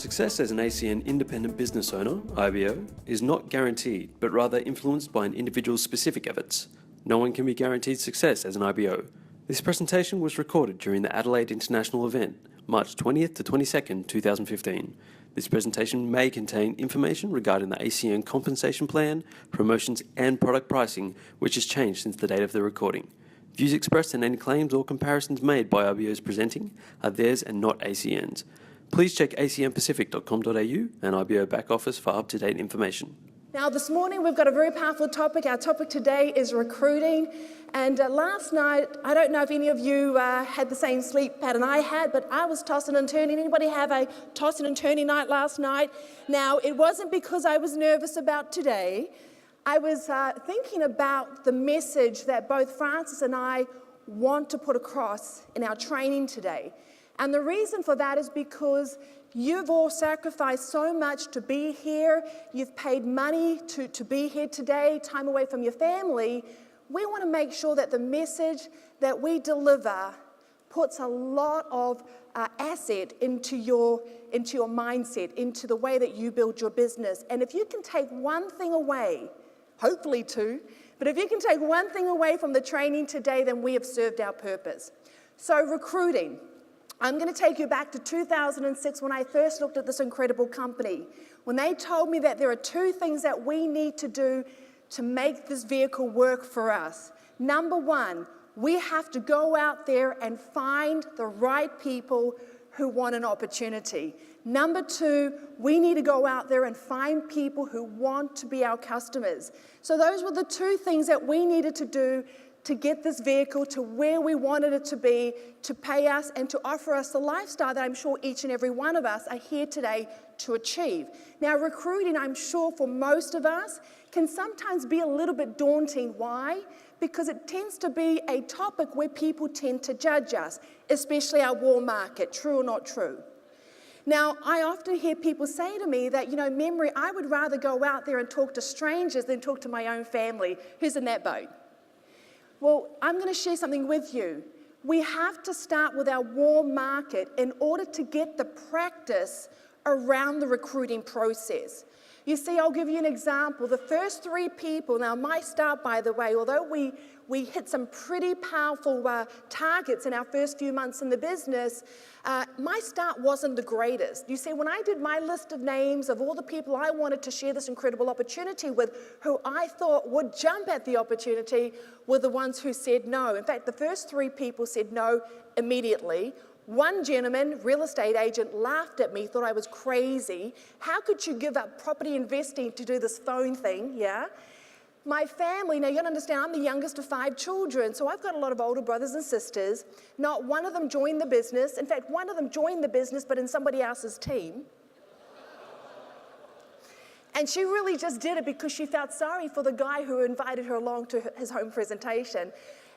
Success as an ACN independent business owner, IBO, is not guaranteed, but rather influenced by an individual's specific efforts. No one can be guaranteed success as an IBO. This presentation was recorded during the Adelaide International event, March 20th to 22nd, 2015. This presentation may contain information regarding the ACN compensation plan, promotions and product pricing, which has changed since the date of the recording. Views expressed and any claims or comparisons made by IBOs presenting are theirs and not ACN's. Please check acnpacific.com.au and IBO back office for up-to-date information. Now this morning we've got a very powerful topic. Our topic today is recruiting. And last night, I don't know if any of you had the same sleep pattern I had, but I was tossing and turning. Anybody have a tossing and turning night last night? Now, it wasn't because I was nervous about today. I was thinking about the message that both Francis and I want to put across in our training today. And the reason for that is because you've all sacrificed so much to be here. You've paid money to be here today, time away from your family. We want to make sure that the message that we deliver puts a lot of asset into your mindset, into the way that you build your business. And if you can take one thing away, hopefully two, but if you can take one thing away from the training today, then we have served our purpose. So recruiting. I'm going to take you back to 2006 when I first looked at this incredible company. When they told me that there are two things that we need to do to make this vehicle work for us. Number one, we have to go out there and find the right people who want an opportunity. Number two, we need to go out there and find people who want to be our customers. So those were the two things that we needed to do to get this vehicle to where we wanted it to be, to pay us and to offer us the lifestyle that I'm sure each and every one of us are here today to achieve. Now, recruiting, I'm sure for most of us, can sometimes be a little bit daunting. Why? Because it tends to be a topic where people tend to judge us, especially our war market, true or not true. Now, I often hear people say to me that, Memory, I would rather go out there and talk to strangers than talk to my own family. Who's in that boat? Well, I'm going to share something with you. We have to start with our warm market in order to get the practice around the recruiting process. You see, I'll give you an example. The first three people, now my start, by the way, although we hit some pretty powerful targets in our first few months in the business, my start wasn't the greatest. You see, when I did my list of names of all the people I wanted to share this incredible opportunity with, who I thought would jump at the opportunity, were the ones who said no. In fact, the first three people said no immediately. One gentleman, real estate agent, laughed at me, thought I was crazy. How could you give up property investing to do this phone thing, yeah? My family, now you gotta understand, I'm the youngest of 5 children, so I've got a lot of older brothers and sisters. Not one of them joined the business. In fact, one of them joined the business, but in somebody else's team. And she really just did it because she felt sorry for the guy who invited her along to his home presentation.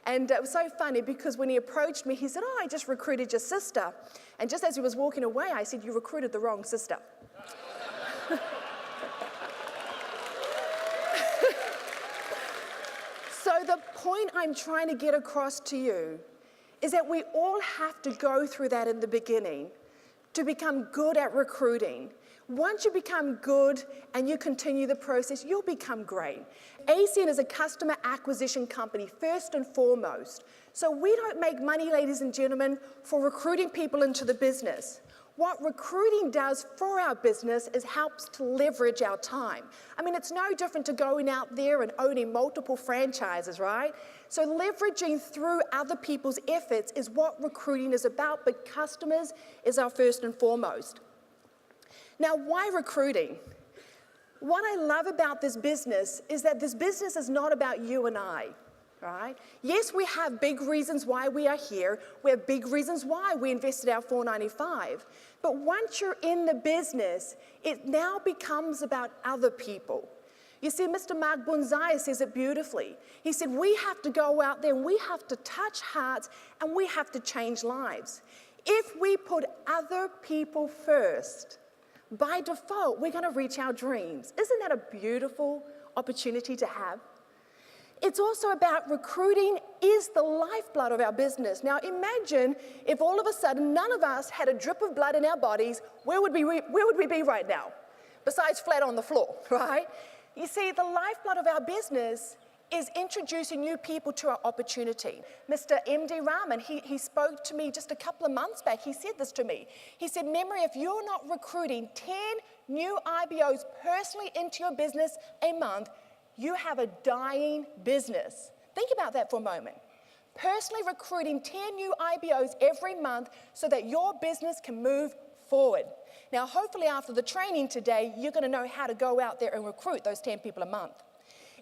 And it was so funny because when he approached me, he said, "Oh, I just recruited your sister." And just as he was walking away, I said, "You recruited the wrong sister." So the point I'm trying to get across to you is that we all have to go through that in the beginning to become good at recruiting. Once you become good and you continue the process, you'll become great. ACN is a customer acquisition company, first and foremost. So we don't make money, ladies and gentlemen, for recruiting people into the business. What recruiting does for our business is helps to leverage our time. I mean, it's no different to going out there and owning multiple franchises, right? So leveraging through other people's efforts is what recruiting is about, but customers is our first and foremost. Now, why recruiting? What I love about this business is that this business is not about you and I, right? Yes, we have big reasons why we are here. We have big reasons why we invested our $4.95. But once you're in the business, it now becomes about other people. You see, Mr. Mark Bunzai says it beautifully. He said, we have to go out there and we have to touch hearts and we have to change lives. If we put other people first, by default, we're going to reach our dreams. Isn't that a beautiful opportunity to have? It's also about recruiting is the lifeblood of our business. Now imagine if all of a sudden none of us had a drip of blood in our bodies, where would we be right now? Besides flat on the floor, right? You see, the lifeblood of our business is introducing new people to our opportunity. Mr. M.D. Rahman, he spoke to me just a couple of months back. He said this to me. He said, Memory, if you're not recruiting 10 new IBOs personally into your business a month, you have a dying business. Think about that for a moment. Personally recruiting 10 new IBOs every month so that your business can move forward. Now, hopefully after the training today, you're going to know how to go out there and recruit those 10 people a month.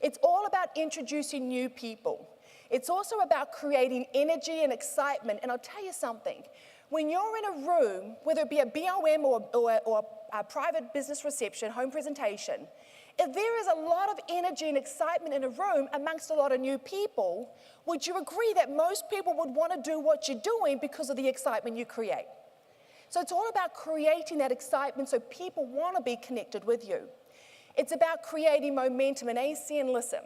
It's all about introducing new people. It's also about creating energy and excitement. And I'll tell you something. When you're in a room, whether it be a BOM or a private business reception, home presentation, if there is a lot of energy and excitement in a room amongst a lot of new people, would you agree that most people would want to do what you're doing because of the excitement you create? So it's all about creating that excitement so people want to be connected with you. It's about creating momentum. And ACN, listen,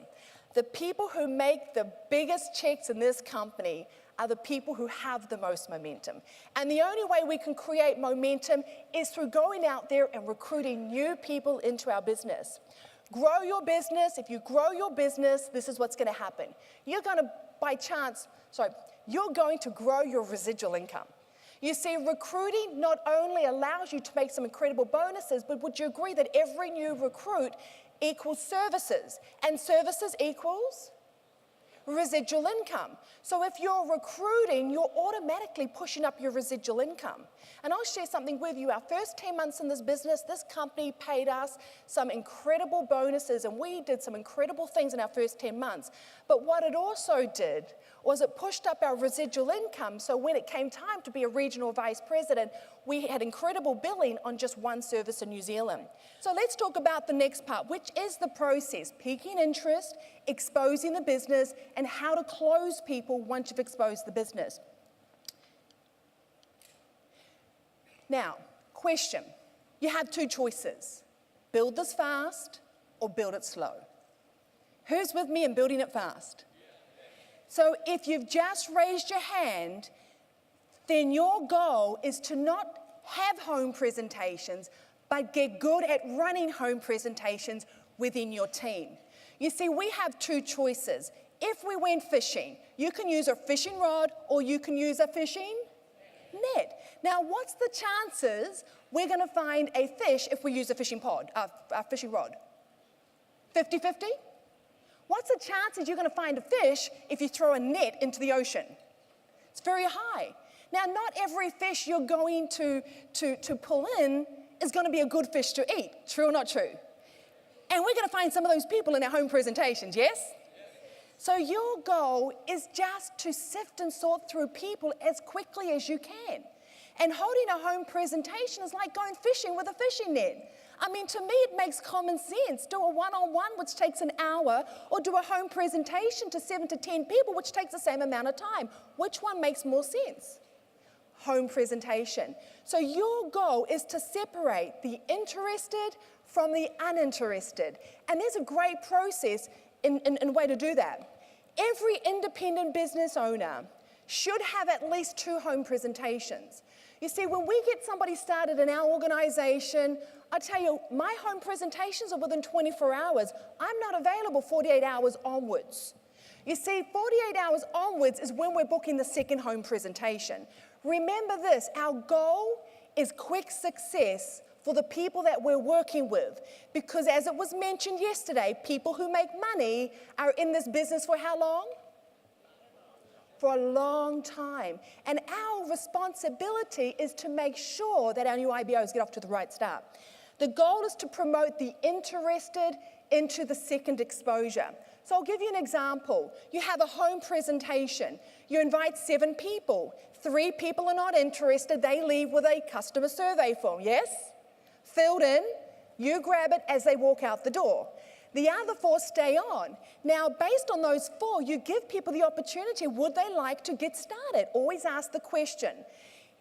the people who make the biggest checks in this company are the people who have the most momentum. And the only way we can create momentum is through going out there and recruiting new people into our business. Grow your business. If you grow your business, this is what's going to happen. You're going to grow your residual income. You see, recruiting not only allows you to make some incredible bonuses, but would you agree that every new recruit equals services, and services equals residual income? So if you're recruiting, you're automatically pushing up your residual income. And I'll share something with you. Our first 10 months in this business, this company paid us some incredible bonuses, and we did some incredible things in our first 10 months. But what it also did was it pushed up our residual income, so when it came time to be a regional vice president, we had incredible billing on just one service in New Zealand. So let's talk about the next part, which is the process: piquing interest, exposing the business, and how to close people once you've exposed the business. Now, question. You have two choices: build this fast or build it slow. Who's with me in building it fast? So if you've just raised your hand, then your goal is to not have home presentations, but get good at running home presentations within your team. You see, we have two choices. If we went fishing, you can use a fishing rod or you can use a fishing net. Now, what's the chances we're going to find a fish if we use a fishing rod? 50-50? What's the chances you're going to find a fish if you throw a net into the ocean? It's very high. Now, not every fish you're going to pull in is going to be a good fish to eat. True or not true? And we're going to find some of those people in our home presentations, yes? So your goal is just to sift and sort through people as quickly as you can. And holding a home presentation is like going fishing with a fishing net. I mean, to me, it makes common sense. Do a one-on-one, which takes an hour, or do a home presentation to 7 to 10 people, which takes the same amount of time. Which one makes more sense? Home presentation. So your goal is to separate the interested from the uninterested. And there's a great process in way to do that. Every independent business owner should have at least 2 home presentations. You see, when we get somebody started in our organization, I tell you, my home presentations are within 24 hours. I'm not available 48 hours onwards. You see, 48 hours onwards is when we're booking the second home presentation. Remember this, our goal is quick success for the people that we're working with. Because as it was mentioned yesterday, people who make money are in this business for how long? For a long time. And our responsibility is to make sure that our new IBOs get off to the right start. The goal is to promote the interested into the second exposure. So I'll give you an example. You have a home presentation. You invite 7 people. 3 people are not interested. They leave with a customer survey form, yes? Filled in. You grab it as they walk out the door. The other 4 stay on. Now, based on those 4, you give people the opportunity, would they like to get started? Always ask the question.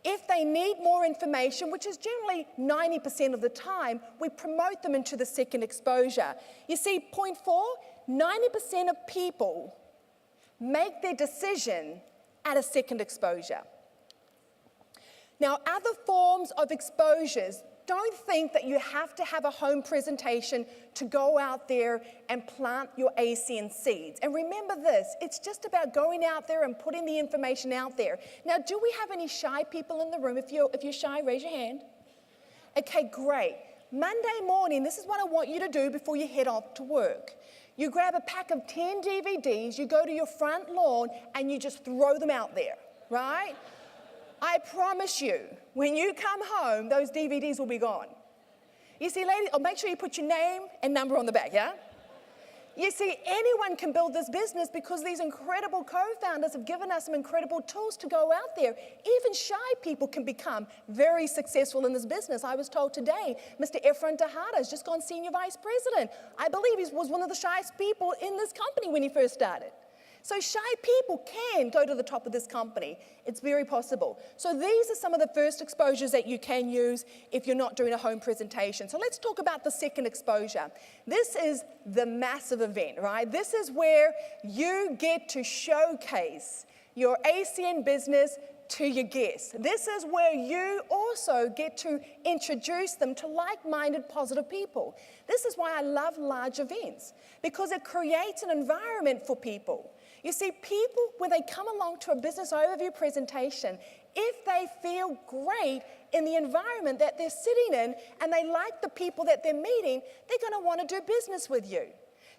If they need more information, which is generally 90% of the time, we promote them into the second exposure. You see, point 4, 90% of people make their decision at a second exposure. Now, other forms of exposures, don't think that you have to have a home presentation to go out there and plant your ACN seeds. And remember this, it's just about going out there and putting the information out there. Now, do we have any shy people in the room? If you're shy, raise your hand. Okay, great. Monday morning, this is what I want you to do before you head off to work. You grab a pack of 10 DVDs, you go to your front lawn, and you just throw them out there, right? I promise you, when you come home, those DVDs will be gone. You see, ladies, make sure you put your name and number on the back, yeah? You see, anyone can build this business because these incredible co-founders have given us some incredible tools to go out there. Even shy people can become very successful in this business. I was told today, Mr. Efrain Tejada has just gone senior vice president. I believe he was one of the shyest people in this company when he first started. So shy people can go to the top of this company. It's very possible. So these are some of the first exposures that you can use if you're not doing a home presentation. So let's talk about the second exposure. This is the massive event, right? This is where you get to showcase your ACN business to your guests. This is where you also get to introduce them to like-minded, positive people. This is why I love large events, because it creates an environment for people. You see, people, when they come along to a business overview presentation, if they feel great in the environment that they're sitting in and they like the people that they're meeting, they're going to want to do business with you.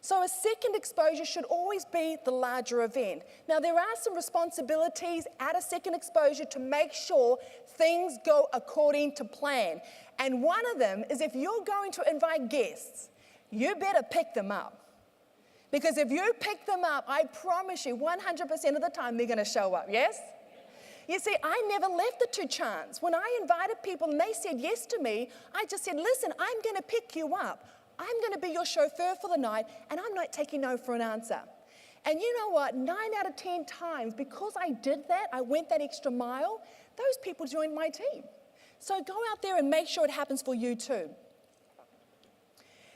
So a second exposure should always be the larger event. Now, there are some responsibilities at a second exposure to make sure things go according to plan. And one of them is, if you're going to invite guests, you better pick them up. Because if you pick them up, I promise you 100% of the time they're going to show up, yes? You see, I never left it to chance. When I invited people and they said yes to me, I just said, listen, I'm going to pick you up. I'm going to be your chauffeur for the night, and I'm not taking no for an answer. And you know what? 9 out of 10 times, because I did that, I went that extra mile, those people joined my team. So go out there and make sure it happens for you too.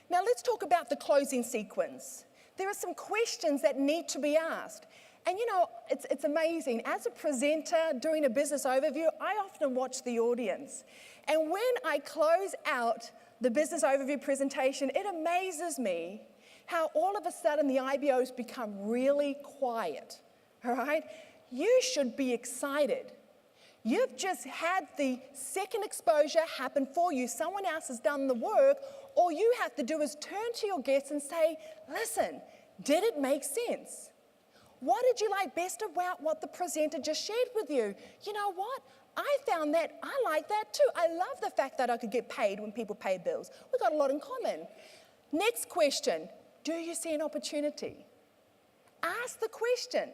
Now let's talk about the closing sequence. There are some questions that need to be asked. And you know, it's amazing. As a presenter doing a business overview, I often watch the audience. And when I close out the business overview presentation, it amazes me how all of a sudden the IBOs become really quiet, all right? You should be excited. You've just had the second exposure happen for you. Someone else has done the work. All you have to do is turn to your guests and say, listen, did it make sense? What did you like best about what the presenter just shared with you? You know what? I found that I like that too. I love the fact that I could get paid when people pay bills. We've got a lot in common. Next question, do you see an opportunity? Ask the question,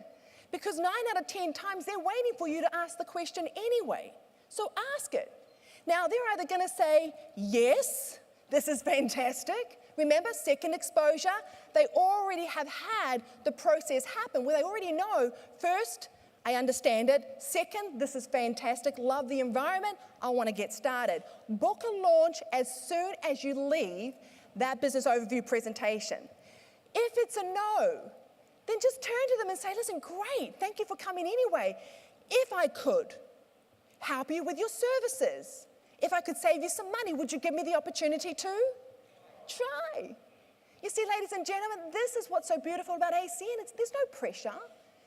because 9 out of 10 times they're waiting for you to ask the question anyway. So ask it. Now they're either going to say, yes, this is fantastic. Remember, second exposure, they already have had the process happen where they already know, first, I understand it. Second, this is fantastic. Love the environment. I want to get started. Book a launch as soon as you leave that business overview presentation. If it's a no, then just turn to them and say, listen, great. Thank you for coming anyway. If I could help you with your services, if I could save you some money, would you give me the opportunity to? Try. You see, ladies and gentlemen, this is what's so beautiful about ACN. There's no pressure.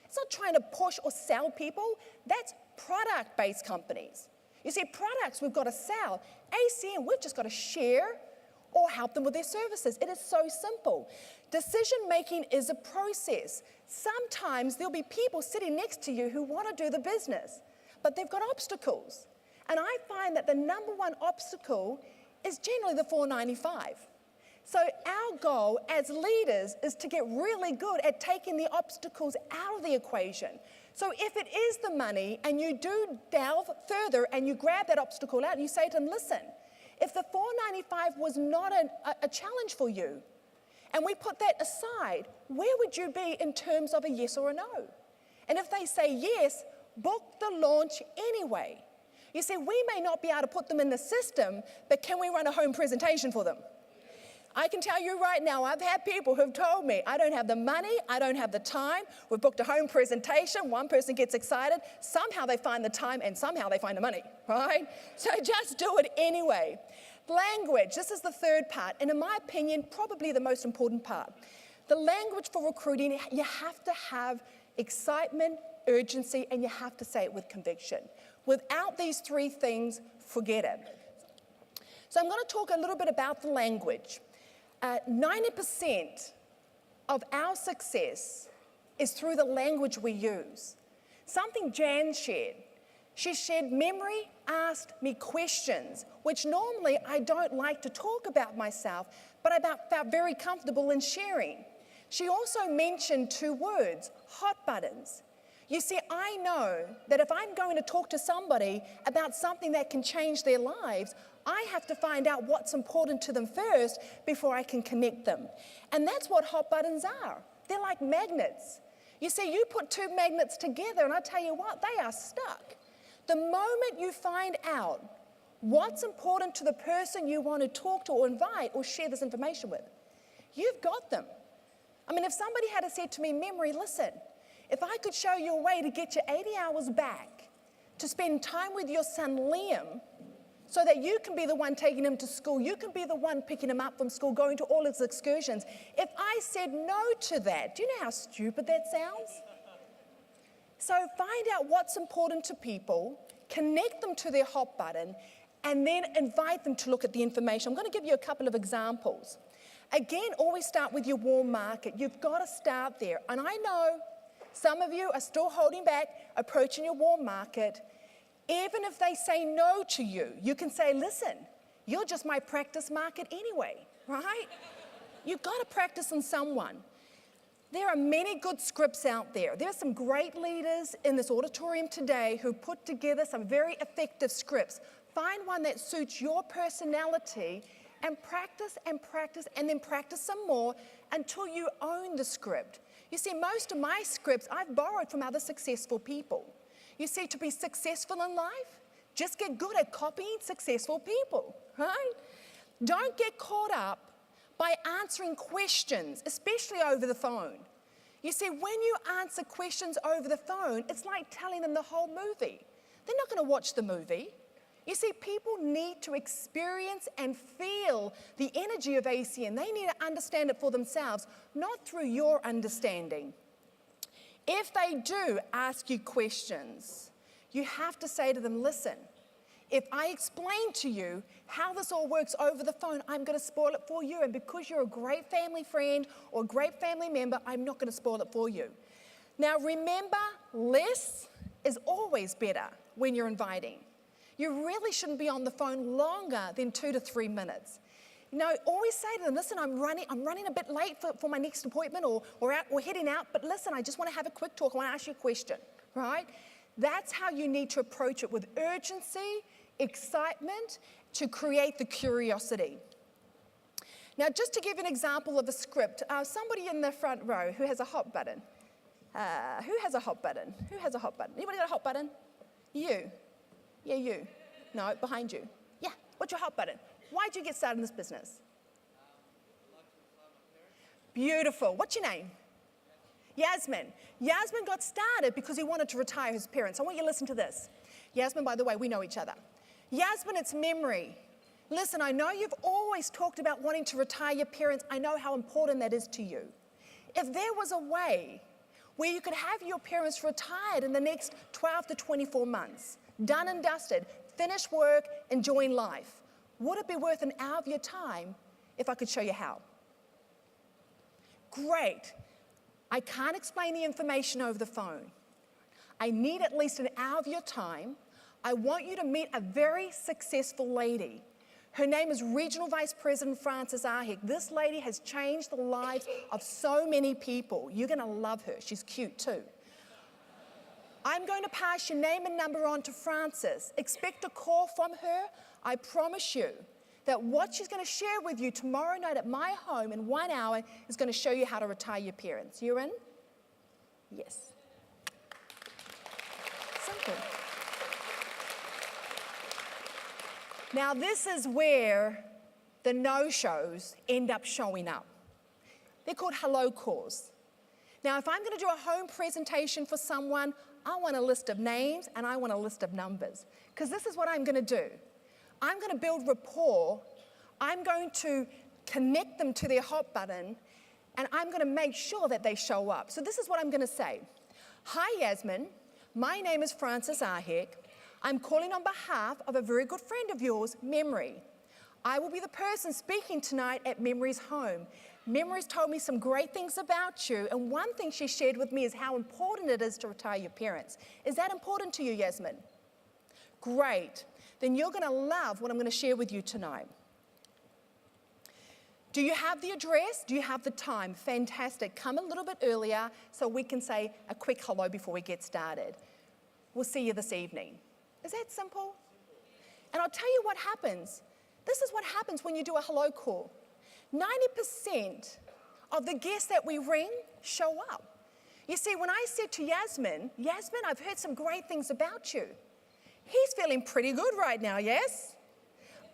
It's not trying to push or sell people. That's product-based companies. You see, products we've got to sell. ACN, we've just got to share or help them with their services. It is so simple. Decision-making is a process. Sometimes there'll be people sitting next to you who want to do the business, but they've got obstacles. And I find that the number one obstacle is generally the 495. So our goal as leaders is to get really good at taking the obstacles out of the equation. So if it is the money and you do delve further and you grab that obstacle out and you say to them, listen, if the 495 was not a challenge for you, and we put that aside, where would you be in terms of a yes or a no? And if they say yes, book the launch anyway. You see, we may not be able to put them in the system, but can we run a home presentation for them? I can tell you right now, I've had people who've told me, I don't have the money, I don't have the time. We've booked a home presentation, one person gets excited, somehow they find the time and somehow they find the money, right? So just do it anyway. Language, this is the third part, and in my opinion, probably the most important part. The language for recruiting, you have to have excitement, urgency, and you have to say it with conviction. Without these three things, forget it. So I'm going to talk a little bit about the language. 90% of our success is through the language we use. Something Jan shared. She shared memory, asked me questions, which normally I don't like to talk about myself, but I felt very comfortable in sharing. She also mentioned two words, hot buttons. You see, I know that if I'm going to talk to somebody about something that can change their lives, I have to find out what's important to them first before I can connect them. And that's what hot buttons are. They're like magnets. You see, you put two magnets together and I tell you what, they are stuck. The moment you find out what's important to the person you want to talk to or invite or share this information with, you've got them. I mean, if somebody had said to me, Memory, listen, if I could show you a way to get you 80 hours back to spend time with your son Liam so that you can be the one taking him to school, you can be the one picking him up from school, going to all his excursions. If I said no to that, do you know how stupid that sounds? So find out what's important to people, connect them to their hot button, and then invite them to look at the information. I'm going to give you a couple of examples. Again, always start with your warm market. You've got to start there. And I know some of you are still holding back, approaching your warm market. Even if they say no to you, you can say, listen, you're just my practice market anyway, right? You've got to practice on someone. There are many good scripts out there. There are some great leaders in this auditorium today who put together some very effective scripts. Find one that suits your personality and practice and then practice some more until you own the script. You see, most of my scripts I've borrowed from other successful people. You see, to be successful in life, just get good at copying successful people, right? Don't get caught up by answering questions, especially over the phone. You see, when you answer questions over the phone, it's like telling them the whole movie. They're not going to watch the movie. You see, people need to experience and feel the energy of ACN. They need to understand it for themselves, not through your understanding. If they do ask you questions, you have to say to them, listen, if I explain to you how this all works over the phone, I'm going to spoil it for you. And because you're a great family friend or a great family member, I'm not going to spoil it for you. Now remember, less is always better when you're inviting. You really shouldn't be on the phone longer than 2 to 3 minutes. You know, always say to them, listen, I'm running a bit late for my next appointment or heading out, but listen, I just want to have a quick talk. I want to ask you a question, right? That's how you need to approach it, with urgency, excitement, to create the curiosity. Now, just to give an example of a script, somebody in the front row who has a hot button. Who has a hot button? Who has a hot button? Anybody got a hot button? You. Yeah, you. No, behind you. Yeah, what's your hot button? Why'd you get started in this business? Beautiful. What's your name? Yasmin. Yasmin got started because he wanted to retire his parents. I want you to listen to this. Yasmin, by the way, we know each other. Yasmin, it's memory. Listen, I know you've always talked about wanting to retire your parents. I know how important that is to you. If there was a way where you could have your parents retired in the next 12 to 24 months, done and dusted, finish work, enjoying life, would it be worth an hour of your time if I could show you how? Great. I can't explain the information over the phone. I need at least an hour of your time. I want you to meet a very successful lady. Her name is Regional Vice President Frances Ahec. This lady has changed the lives of so many people. You're going to love her. She's cute too. I'm going to pass your name and number on to Frances. Expect a call from her. I promise you that what she's going to share with you tomorrow night at my home in 1 hour is going to show you how to retire your parents. You in? Yes. Simple. Now this is where the no-shows end up showing up. They're called hello calls. Now, if I'm going to do a home presentation for someone, I want a list of names and I want a list of numbers, because this is what I'm going to do. I'm going to build rapport. I'm going to connect them to their hot button, and I'm going to make sure that they show up. So this is what I'm going to say. Hi, Yasmin. My name is Frances Ahec. I'm calling on behalf of a very good friend of yours, Memory. I will be the person speaking tonight at Memory's home. Memory's told me some great things about you, and one thing she shared with me is how important it is to retire your parents. Is that important to you, Yasmin? Great. Then you're going to love what I'm going to share with you tonight. Do you have the address? Do you have the time? Fantastic. Come a little bit earlier so we can say a quick hello before we get started. We'll see you this evening. Is that simple? And I'll tell you what happens. This is what happens when you do a hello call. 90% of the guests that we ring show up. You see, when I said to Yasmin, Yasmin, I've heard some great things about you. He's feeling pretty good right now, yes?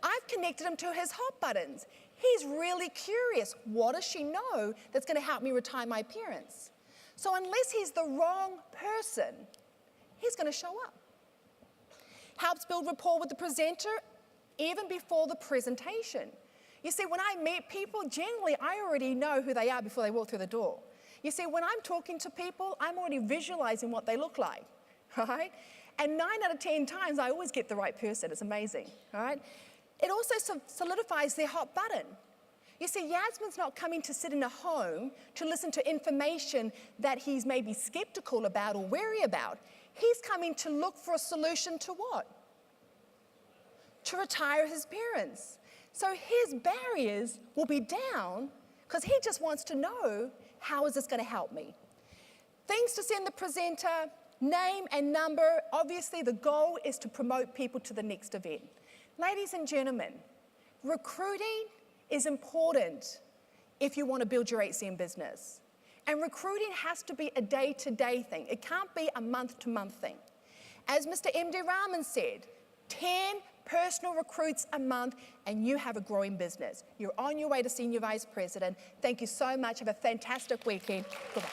I've connected him to his hot buttons. He's really curious. What does she know that's going to help me retire my parents? So unless he's the wrong person, he's going to show up. Helps build rapport with the presenter even before the presentation. You see, when I meet people, generally I already know who they are before they walk through the door. You see, when I'm talking to people, I'm already visualizing what they look like, right? And 9 out of 10 times, I always get the right person. It's amazing, right? It also solidifies their hot button. You see, Yasmin's not coming to sit in a home to listen to information that he's maybe skeptical about or wary about. He's coming to look for a solution to what? To retire his parents. So his barriers will be down because he just wants to know, how is this going to help me? Things to send the presenter, name and number. Obviously, the goal is to promote people to the next event. Ladies and gentlemen, recruiting is important if you want to build your HCM business. And recruiting has to be a day-to-day thing. It can't be a month-to-month thing. As Mr. M.D. Rahman said, 10 personal recruits a month and you have a growing business. You're on your way to Senior Vice President. Thank you so much. Have a fantastic weekend. Goodbye.